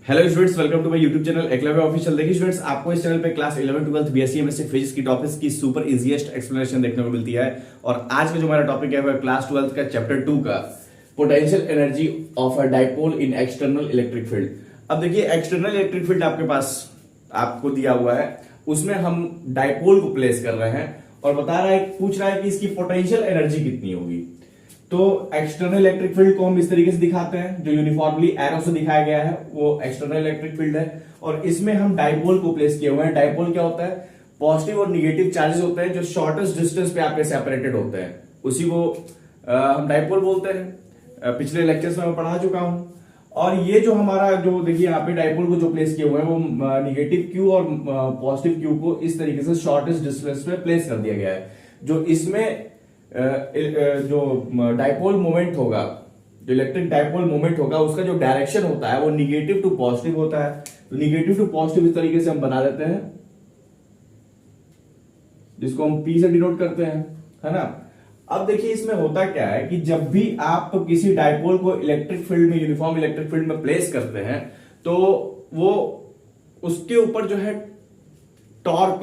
Hello students, welcome to my YouTube channel Eklavya official. देखिए students, आपको इस चैनल पे क्लास 11 12 बीएससी एमएससी फिजिक्स की टॉपिक्स की सुपर इजीएस्ट एक्सप्लेनेशन देखने को मिलती है। और आज का जो हमारा टॉपिक है वह क्लास 12 का चैप्टर 2 का potential energy of a dipole in external electric field. अब देखिए, एक्सटर्नल इलेक्ट्रिक फील्ड आपके पास आपको दिया हुआ है, उसमें हम डाइपोल को प्लेस कर रहे हैं और बता रहा है, पूछ रहा है कि इसकी पोटेंशियल एनर्जी कितनी होगी। तो एक्सटर्नल इलेक्ट्रिक फील्ड को हम इस तरीके से दिखाते हैं, जो यूनिफॉर्मली एरो से दिखाया गया है वो एक्सटर्नल इलेक्ट्रिक फील्ड है। और इसमें हम डाइपोल को प्लेस किए हुए हैं। डाइपोल क्या होता है? पॉजिटिव और निगेटिव चार्जेस होते हैं जो शॉर्टेस्ट डिस्टेंस पे आपके सेपरेटेड होते हैं, उसी को हम डाइपोल बोलते हैं। पिछले लेक्चर्स में मैं पढ़ा चुका हूं। और ये जो हमारा जो देखिए यहाँ पे डाइपोल को जो प्लेस किए हुए हैं वो निगेटिव क्यू और पॉजिटिव क्यू को इस तरीके से शॉर्टेस्ट डिस्टेंस पे प्लेस कर दिया गया है। जो इसमें जो डाइपोल मोमेंट होगा, जो इलेक्ट्रिक डाइपोल मोमेंट होगा, उसका जो डायरेक्शन होता है वो निगेटिव टू पॉजिटिव होता है। तो निगेटिव टू पॉजिटिव इस तरीके से हम बना देते हैं, जिसको हम पी से डिनोट करते हैं, है ना। अब देखिए इसमें होता क्या है कि जब भी आप किसी डाइपोल को इलेक्ट्रिक फील्ड में, यूनिफॉर्म इलेक्ट्रिक फील्ड में प्लेस करते हैं, तो वो उसके ऊपर जो है टॉर्क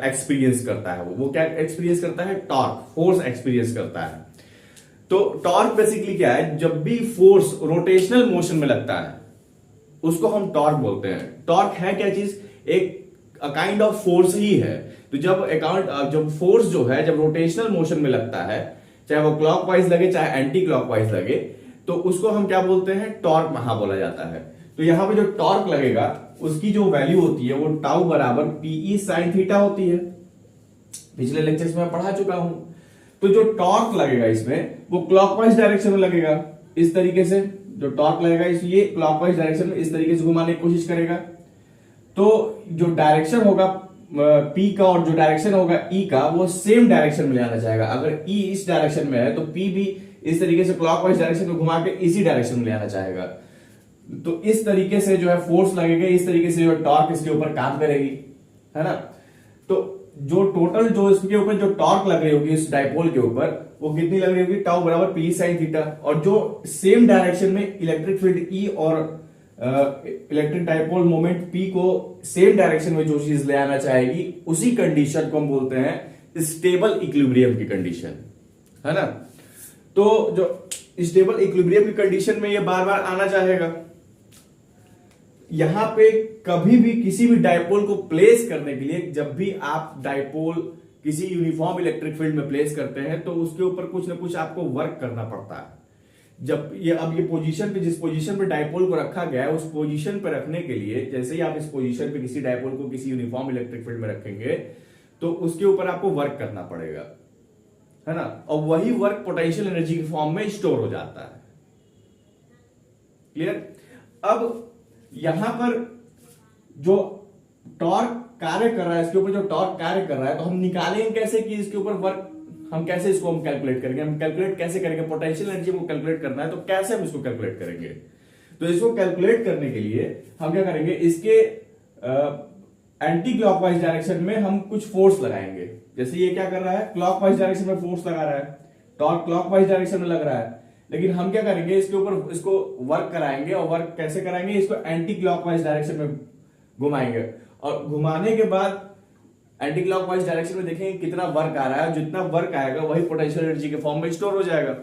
एक्सपीरियंस करता है। वो क्या एक्सपीरियंस करता है? टॉर्क, फोर्स एक्सपीरियंस करता है। तो टॉर्क बेसिकली क्या है? जब भी फोर्स रोटेशनल मोशन में लगता है उसको हम टॉर्क बोलते हैं। टॉर्क है क्या चीज? एक काइंड ऑफ फोर्स ही है। तो जब फोर्स जो है जब रोटेशनल मोशन में लगता है, चाहे वो क्लॉकवाइज लगे चाहे एंटी क्लॉकवाइज लगे, तो उसको हम क्या बोलते हैं? टॉर्क वहां बोला जाता है। तो यहां पे जो टॉर्क लगेगा उसकी जो वैल्यू होती है वो टाउ बराबर पीई साइन थीटा होती है। पिछले लेक्चर्स में पढ़ा चुका हूं। तो जो टॉर्क लगेगा इसमें वो क्लॉकवाइज डायरेक्शन में लगेगा, इस तरीके से। जो टॉर्क लगेगा इसलिए क्लॉकवाइज डायरेक्शन में इस तरीके से घुमाने की कोशिश करेगा। तो जो डायरेक्शन होगा पी का और जो डायरेक्शन होगा ई का, वो सेम डायरेक्शन में ले आना चाहेगा। अगर ई इस डायरेक्शन में है तो पी भी इस तरीके से क्लॉकवाइज डायरेक्शन में घुमा के इसी डायरेक्शन में ले आना चाहेगा। तो इस तरीके से जो है फोर्स लगेगा, इस तरीके से जो टॉर्क इसके ऊपर काम करेगी, है ना। तो जो टोटल जो इसके ऊपर जो टॉर्क लग रही होगी इस डाइपोल के ऊपर, वो कितनी लग रही होगी? टाउ बराबर पी साइन थीटा। और जो सेम डायरेक्शन में इलेक्ट्रिक फील्ड ई और इलेक्ट्रिक डाइपोल मोमेंट पी को सेम डायरेक्शन में जो चीज ले आना चाहेगी, उसी कंडीशन को हम बोलते हैं स्टेबल इक्विलिब्रियम की कंडीशन, है ना। तो जो स्टेबल इक्विलिब्रियम की कंडीशन में ये बार बार आना चाहेगा। यहां पे कभी भी किसी भी डाइपोल को प्लेस करने के लिए, जब भी आप डाइपोल किसी यूनिफॉर्म इलेक्ट्रिक फील्ड में प्लेस करते हैं तो उसके ऊपर कुछ ना कुछ आपको वर्क करना पड़ता है। जब ये पोजीशन पे, जिस पोजीशन पे डाइपोल को रखा गया है, उस पोजीशन पे रखने के लिए, जैसे ही आप इस पोजीशन पे किसी डाइपोल को किसी यूनिफॉर्म इलेक्ट्रिक फील्ड में रखेंगे तो उसके ऊपर आपको वर्क करना पड़ेगा, है ना। और वही वर्क पोटेंशियल एनर्जी के फॉर्म में स्टोर हो जाता है। क्लियर? अब यहां पर जो टॉर्क कार्य कर रहा है, इसके ऊपर जो टॉर्क कार्य कर रहा है, तो हम निकालेंगे कैसे कि इसके ऊपर वर्क, हम कैसे इसको हम कैलकुलेट करेंगे? हम कैलकुलेट कैसे करेंगे? पोटेंशियल एनर्जी को कैलकुलेट करना है तो कैसे हम इसको कैलकुलेट करेंगे? तो इसको कैलकुलेट करने के लिए हम क्या करेंगे? इसके एंटी क्लॉकवाइज डायरेक्शन में हम कुछ फोर्स लगाएंगे। जैसे ये क्या कर रहा है? क्लॉकवाइज डायरेक्शन में फोर्स लगा रहा है, टॉर्क क्लॉकवाइज डायरेक्शन में लग रहा है। लेकिन हम क्या करेंगे? इसके ऊपर इसको वर्क कराएंगे। और वर्क कैसे कराएंगे? इसको एंटी क्लॉकवाइज डायरेक्शन में घुमाएंगे। और घुमाने के बाद एंटी क्लॉकवाइज डायरेक्शन में देखेंगे कितना वर्क आ रहा है। जितना वर्क आएगा वही पोटेंशियल एनर्जी के फॉर्म में स्टोर हो जाएगा,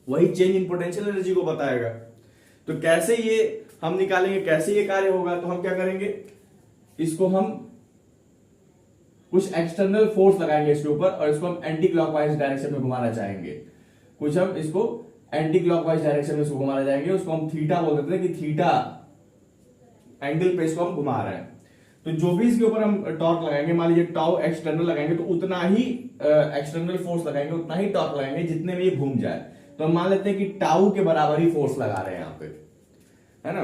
वही चेंज इन पोटेंशियल एनर्जी को बताएगा। तो कैसे ये हम निकालेंगे, कैसे ये कार्य होगा? तो हम क्या करेंगे? इसको हम कुछ एक्सटर्नल फोर्स लगाएंगे इसके ऊपर और इसको हम एंटी क्लॉकवाइज डायरेक्शन में घुमाना चाहेंगे। कुछ हम इसको एंटी क्लॉकवाइज डायरेक्शन में इसको घुमाना चाहेंगे। उसको हम थीटा बोल देते हैं कि थीटा एंगल पे इसको हम घुमा रहे हैं। तो जो भी इसके ऊपर हम टॉर्क लगाएंगे, मान लीजिए टाउ एक्सटर्नल लगाएंगे, तो उतना ही एक्सटर्नल फोर्स लगाएंगे, उतना ही टॉर्क लगाएंगे जितने में ये घूम जाए। तो हम मान लेते हैं कि टाउ के बराबर ही फोर्स लगा रहे हैं यहाँ पे, है ना।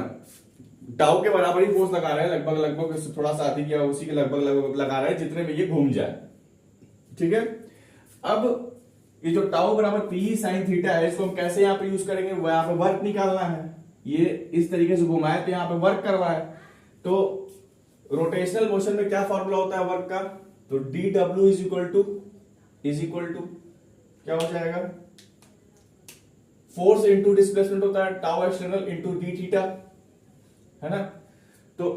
टाउ के बराबर ही फोर्स लगा रहे हैं, लगभग थोड़ा सा अधिक या उसी के लगभग लगा रहे हैं जितने में ये घूम जाए। ठीक है। अब ये जो टाउ बराबर पी साइन थीटा है, इसको हम कैसे यहाँ पे यूज करेंगे? वो यहाँ पे वर्क निकालना है। ये इस तरीके से घुमाए तो यहाँ पे वर्क करवाए। तो रोटेशनल मोशन में क्या फॉर्मूला होता है वर्क का? तो dw इज इक्वल टू क्या हो जाएगा? फोर्स इंटू डिस्प्लेसमेंट होता है, tau external into D theta, है ना। तो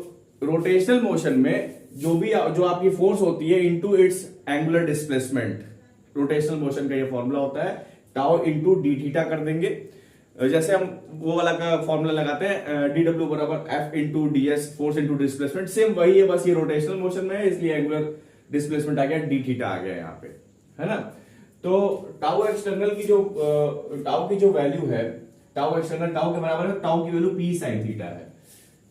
रोटेशनल मोशन में जो आपकी फोर्स होती है into its angular displacement, rotational motion का ये फॉर्मूला होता है टाउ इनटू डी थीटा कर देंगे। जैसे हम वो वाला का फॉर्मूला लगाते हैं डी डब्ल्यू बराबर F into D S, force into displacement, same वही है, बस ये रोटेशनल मोशन में है इसलिए एंगुलर डिस्प्लेसमेंट आ गया, डी थीटा आ गया यहाँ पे, है ना। तो टाउ एक्सटर्नल की टाउ की जो वैल्यू है, टाउ एक्सटर्नल टाउ के बराबर है, टाउ की वैल्यू पी साइन थीटा है।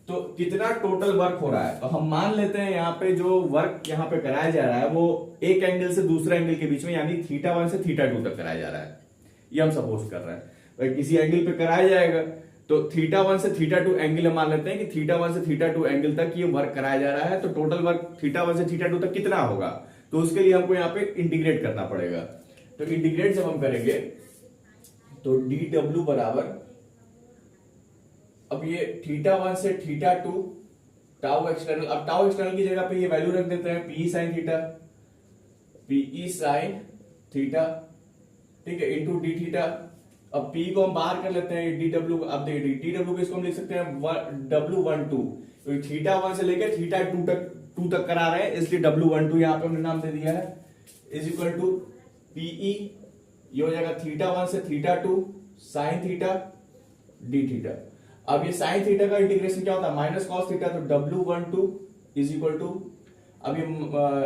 तो कितना टोटल वर्क हो रहा है, तो हम मान लेते हैं यहाँ पे जो वर्क यहाँ पे कराया जा रहा है वो एक एंगल से दूसरे एंगल के बीच में यानी θ1 से θ2 तक कराया जा रहा है, ये हम सपोज कर रहे हैं। भाई किसी एंगल पे कराया जाएगा तो θ1 से θ2 एंगल हम मान लेते हैं कि θ1 से θ2 एंगल तक ये वर्क कराया जा रहा है, तो टोटल वर्क θ1 से θ2 तक कितना होगा, तो उसके लिए हमको यहाँ पे इंटीग्रेट करना पड़ेगा। तो इंटीग्रेट जब हम करेंगे तो dw बराबर, अब ये θ1 से θ2 टाउ एक्सटर्नल, अब टाउ एक्सटर्नल की जगह पे ये वैल्यू रख देते हैं P sine theta, P sine theta, ठीक है, इंटू डी थीटा। अब पी को हम बाहर कर लेते हैं डी डब्ल्यू, अब देखिए डी डब्ल्यू को इसको हम लिख सकते हैं W12, θ1 से लेकर θ2 तक करा रहे हैं इसलिए W12 यहाँ पे हमने नाम दे दिया है, इज इक्वल टू पीई, ये हो जाएगा θ1 से θ2 साइन थीटा डी थीटा। अब ये साइन थीटा का इंटीग्रेशन क्या होता है, माइनस कॉस थीटा, तो W12 इज इक्वल टू, अब ये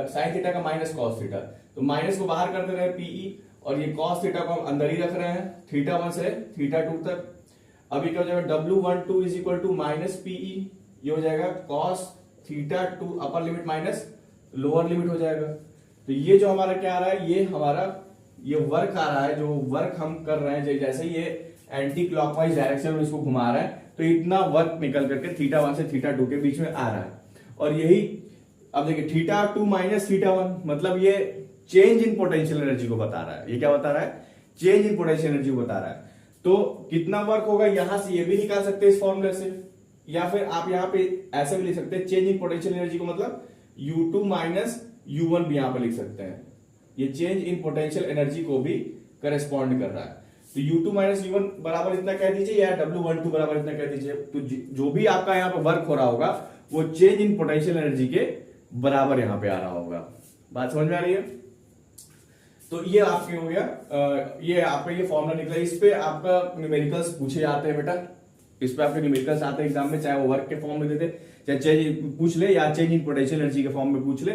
साइन थीटा का माइनस कॉस थीटा, तो माइनस को बाहर कर दे रहे हैं पीई, और ये कॉस थीटा को हम अंदर ही रख रहे हैं θ1 से θ2 तक। अब ये क्या हो जाएगा W12 is equal to minus PE, ये हो जाएगा cos θ2 upper limit minus lower limit हो जाएगा। तो ये जो हमारा क्या आ रहा है, ये हमारा ये वर्क आ रहा है, जो वर्क हम कर रहे हैं, जैसे ये एंटी क्लॉकवाइज डायरेक्शन में इसको घुमा रहा है तो इतना वर्क निकल करके θ1 से θ2 के बीच में आ रहा है। और यही अब देखिए θ2 माइनस θ1 मतलब ये चेंज इन पोटेंशियल एनर्जी को बता रहा है, ये क्या बता रहा है, चेंज इन पोटेंशियल एनर्जी को बता रहा है। तो कितना वर्क होगा यहां से ये भी निकाल सकते हैं इस फॉर्मूले से, या फिर आप यहां पे ऐसे भी लिख सकते हैं, चेंज इन पोटेंशियल एनर्जी को मतलब U2 माइनस U1 भी यहां पे लिख सकते हैं, ये चेंज इन पोटेंशियल एनर्जी को भी करेस्पॉन्ड कर रहा है। तो U2 माइनस U1 बराबर इतना कह दीजिए या W12 बराबर इतना कह दीजिए, तो जो भी आपका यहाँ पे वर्क हो रहा होगा वो चेंज इन पोटेंशियल एनर्जी के बराबर यहाँ पे आ रहा होगा। बात समझ में आ रही है। तो ये आपके हो गया, ये आपका ये फॉर्मूला निकला, इस पे आपका न्यूमेरिकल्स पूछे जाते हैं बेटा, इस पे आपके न्यूमेरिकल्स आते हैं एग्जाम में, चाहे वो वर्क के फॉर्म में दे दे, चाहे चेंज पूछ ले या चेंज इन पोटेंशियल एनर्जी के फॉर्म में पूछ ले।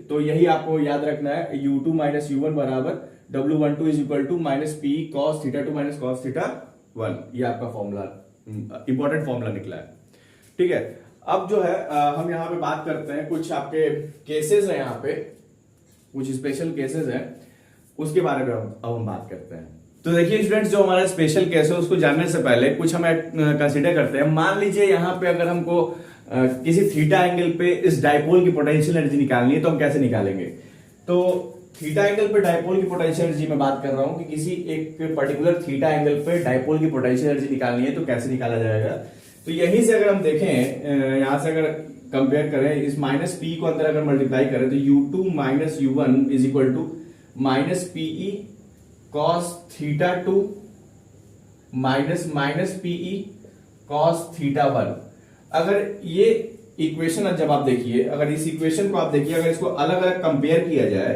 तो यही आपको याद रखना है, U2 माइनस U1 बराबर W12 is equal to minus P cos θ2 minus cos θ1, ये आपका फॉर्मूला इंपॉर्टेंट फॉर्मूला निकला है, ठीक है। अब जो है हम यहाँ पे बात करते हैं, कुछ आपके केसेस है यहाँ पे, कुछ स्पेशल केसेस है, उसके बारे में अब हम बात करते हैं। तो देखिए स्टूडेंट्स, जो हमारा स्पेशल केस है उसको जानने से पहले कुछ हम कंसीडर करते हैं। मान लीजिए यहाँ पे अगर हमको किसी थीटा एंगल पे इस डायपोल की पोटेंशियल एनर्जी निकालनी है तो हम कैसे निकालेंगे। तो थीटा एंगल पे डायपोल की पोटेंशियल एनर्जी मैं बात कर रहा हूं कि किसी एक पर्टिकुलर थीटा एंगल पे डायपोल की पोटेंशियल एनर्जी निकालनी है तो कैसे निकाला जाएगा। तो यहीं से अगर हम देखें, यहां से अगर कंपेयर करें, इस माइनस पी को अंदर अगर मल्टीप्लाई करें तो U2 minus U1 is equal to minus PE cos θ2 minus minus PE cos θ1। अगर ये इक्वेशन जब आप देखिए, अगर इस इक्वेशन को आप देखिए, अगर इसको अलग अलग कंपेयर किया जाए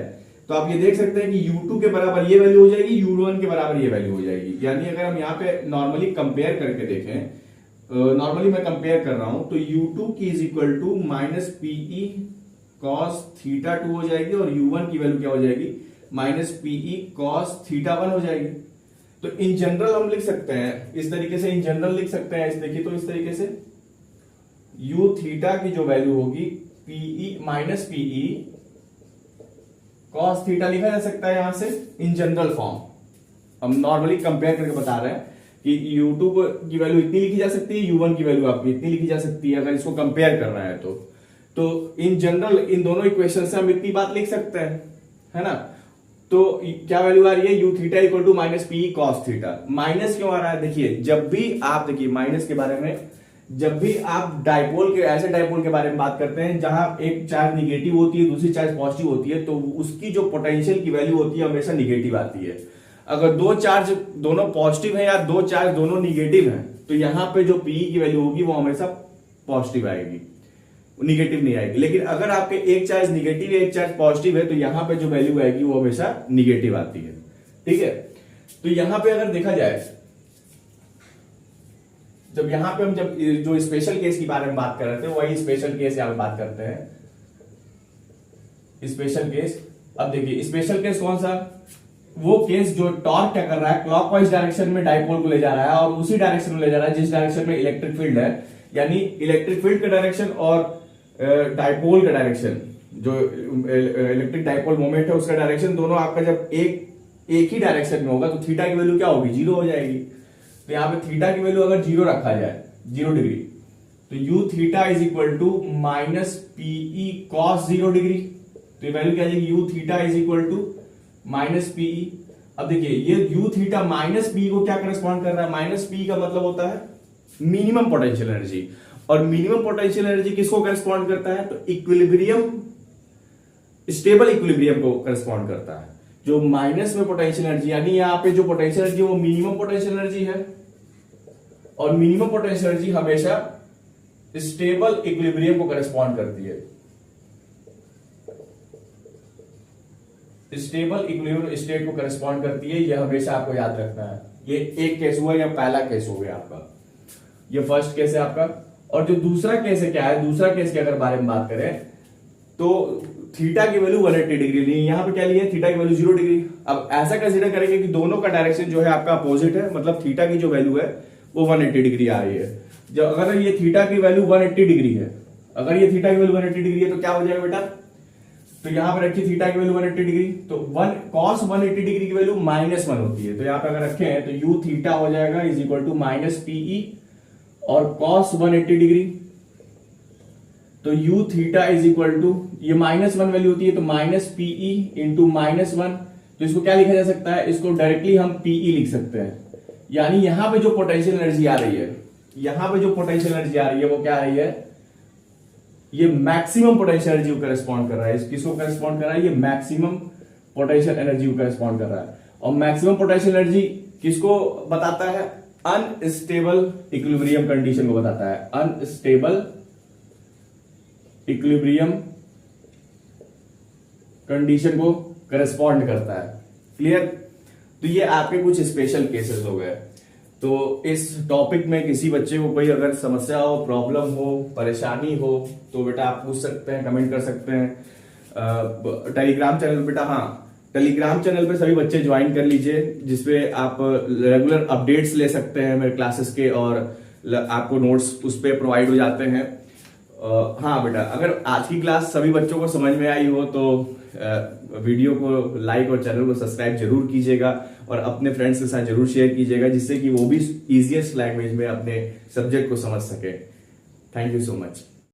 तो आप ये देख सकते हैं कि U2 के बराबर ये वैल्यू हो जाएगी, U1 के बराबर ये वैल्यू हो जाएगी। यानी अगर हम यहाँ पे नॉर्मली कंपेयर करके देखें, नॉर्मली मैं कंपेयर कर रहा हूं तो U2 की is equal to minus PE cos θ2 हो जाएगी और U1 की वैल्यू क्या हो जाएगी, माइनस पीई कॉस θ1 हो जाएगी। तो इन जनरल हम लिख सकते हैं इस तरीके से, इन जनरल लिख सकते हैं, इस देखिए तो इस तरीके से U थीटा की जो वैल्यू होगी PE minus PE cos theta लिखा जा सकता है यहां से इन जनरल फॉर्म। हम नॉर्मली कंपेयर करके बता रहे हैं कि U2 की वैल्यू इतनी लिखी जा सकती है, U1 की वैल्यू आपकी इतनी लिखी जा सकती है, अगर इसको कंपेयर कर रहा है तो इन जनरल इन दोनों इक्वेशन से हम इतनी बात लिख सकते हैं, है ना। तो क्या वैल्यू आ रही है, U theta equal to minus P cos theta. Minus क्यों आ रहा है, देखिए जब भी आप देखिए माइनस के बारे में, जब भी आप डायपोल के ऐसे डायपोल के बारे में बात करते हैं जहां एक चार्ज निगेटिव होती है दूसरी चार्ज पॉजिटिव होती है, तो उसकी जो पोटेंशियल की वैल्यू होती है हमेशा निगेटिव आती है। अगर दो चार्ज दोनों पॉजिटिव है या दो चार्ज दोनों निगेटिव है तो यहाँ पे जो पी की वैल्यू होगी वो हमेशा पॉजिटिव आएगी, निगेटिव नहीं आएगी। लेकिन अगर आपके एक चार्ज निगेटिव है एक चार्ज पॉजिटिव है तो यहां पे जो वैल्यू आएगी वो हमेशा निगेटिव आती है। ठीक है, तो यहां पे अगर देखा जाए, जब यहां पे हम जब जो स्पेशल केस के बारे में बात कर रहे थे वही स्पेशल केस यहां पे बात करते हैं। स्पेशल केस, अब देखिए स्पेशल केस कौन सा, वो केस जो टॉर्क क्या कर रहा है, क्लॉकवाइज डायरेक्शन में डाइपोल को ले जा रहा है और उसी डायरेक्शन में ले जा रहा है जिस डायरेक्शन में इलेक्ट्रिक फील्ड है, यानी इलेक्ट्रिक फील्ड का डायरेक्शन और डाइपोल का डायरेक्शन, जो इलेक्ट्रिक डाइपोल मोमेंट है उसका डायरेक्शन दोनों आपका जब एक ही डायरेक्शन में होगा तो थीटा की वैल्यू क्या होगी, जीरो हो जाएगी। तो यहां पे थीटा की वैल्यू अगर जीरो रखा जाए, 0 डिग्री, तो U theta is equal to minus PE cos 0 degree. तो ये वैल्यू क्या आ जाएगी, U theta is equal to minus PE. अब देखिए ये यू थीटा माइनस पी को क्या करस्पॉन्ड कर रहा है, माइनस पी का मतलब होता है मिनिमम पोटेंशियल एनर्जी, और मिनिमम पोटेंशियल एनर्जी किसको करस्पॉन्ड करता है, तो इक्विलिब्रियम, स्टेबल इक्विलिब्रियम को करस्पॉन्ड करता है। जो माइनस में पोटेंशियल एनर्जी, यानी यहाँ पे जो पोटेंशियल एनर्जी वो मिनिमम पोटेंशियल एनर्जी है, और मिनिमम पोटेंशियल एनर्जी हमेशा स्टेबल इक्विलिब्रियम को करस्पॉन्ड करती है। स्टेबल इक्विलिब्रियम स्टेट को करस्पॉन्ड करती है, यह हमेशा आपको याद रखना है। ये एक केस हुआ या पहला केस हो गया आपका, ये फर्स्ट केस है आपका। और जो दूसरा केस है क्या है, दूसरा केस के अगर बारे में बात करें तो थीटा की वैल्यू 180 डिग्री ली, यहां पे क्या लिया है, थीटा की वैल्यू 0 डिग्री। अब ऐसा कंसीडर करेंगे कि दोनों का डायरेक्शन जो है आपका अपोजिट है, मतलब थीटा की जो वैल्यू है वो 180 डिग्री आ रही है। जब अगर ये थीटा की वैल्यू 180 डिग्री है, अगर ये थीटा की वैल्यू 180 डिग्री है तो क्या हो जाएगा बेटा, तो यहां पर रखिए थीटा की वैल्यू 180 डिग्री, तो 1 cos 180 डिग्री की वैल्यू -1 होती है। तो यहां पे अगर रखे हैं तो यू थीटा हो जाएगा is equal to minus PE, और cos 180 डिग्री तो U theta is equal to, ये -1 वैल्यू होती है तो माइनस पीई इंटू -1। तो इसको क्या लिखा जा सकता है, इसको डायरेक्टली हम पीई लिख सकते हैं। यानी यहां पे जो पोटेंशियल एनर्जी आ रही है, यहां पे जो पोटेंशियल एनर्जी आ रही है वो क्या आ रही है, ये मैक्सिमम पोटेंशियल एनर्जी को करस्पॉन्ड कर रहा है। किसको करस्पॉन्ड कर रहा है, ये मैक्सिमम पोटेंशियल एनर्जी को करस्पॉन्ड कर रहा है। और मैक्सिमम पोटेंशियल एनर्जी किसको बताता है, अनस्टेबल इक्विलिब्रियम कंडीशन को बताता है। अनस्टेबल इक्विलिब्रियम कंडीशन को करस्पॉन्ड करता है। क्लियर, तो ये आपके कुछ स्पेशल केसेस हो गए। तो इस टॉपिक में किसी बच्चे को कोई अगर समस्या हो, प्रॉब्लम हो, परेशानी हो तो बेटा आप पूछ सकते हैं, कमेंट कर सकते हैं। टेलीग्राम चैनल बेटा, हाँ टेलीग्राम चैनल पे सभी बच्चे ज्वाइन कर लीजिए, जिसपे आप रेगुलर अपडेट्स ले सकते हैं मेरे क्लासेस के, और आपको नोट्स उस पर प्रोवाइड हो जाते हैं। हाँ बेटा, अगर आज की क्लास सभी बच्चों को समझ में आई हो तो वीडियो को लाइक और चैनल को सब्सक्राइब जरूर कीजिएगा, और अपने फ्रेंड्स के साथ जरूर शेयर कीजिएगा, जिससे कि वो भी इजीएस्ट लैंग्वेज में अपने सब्जेक्ट को समझ सके। Thank you so much.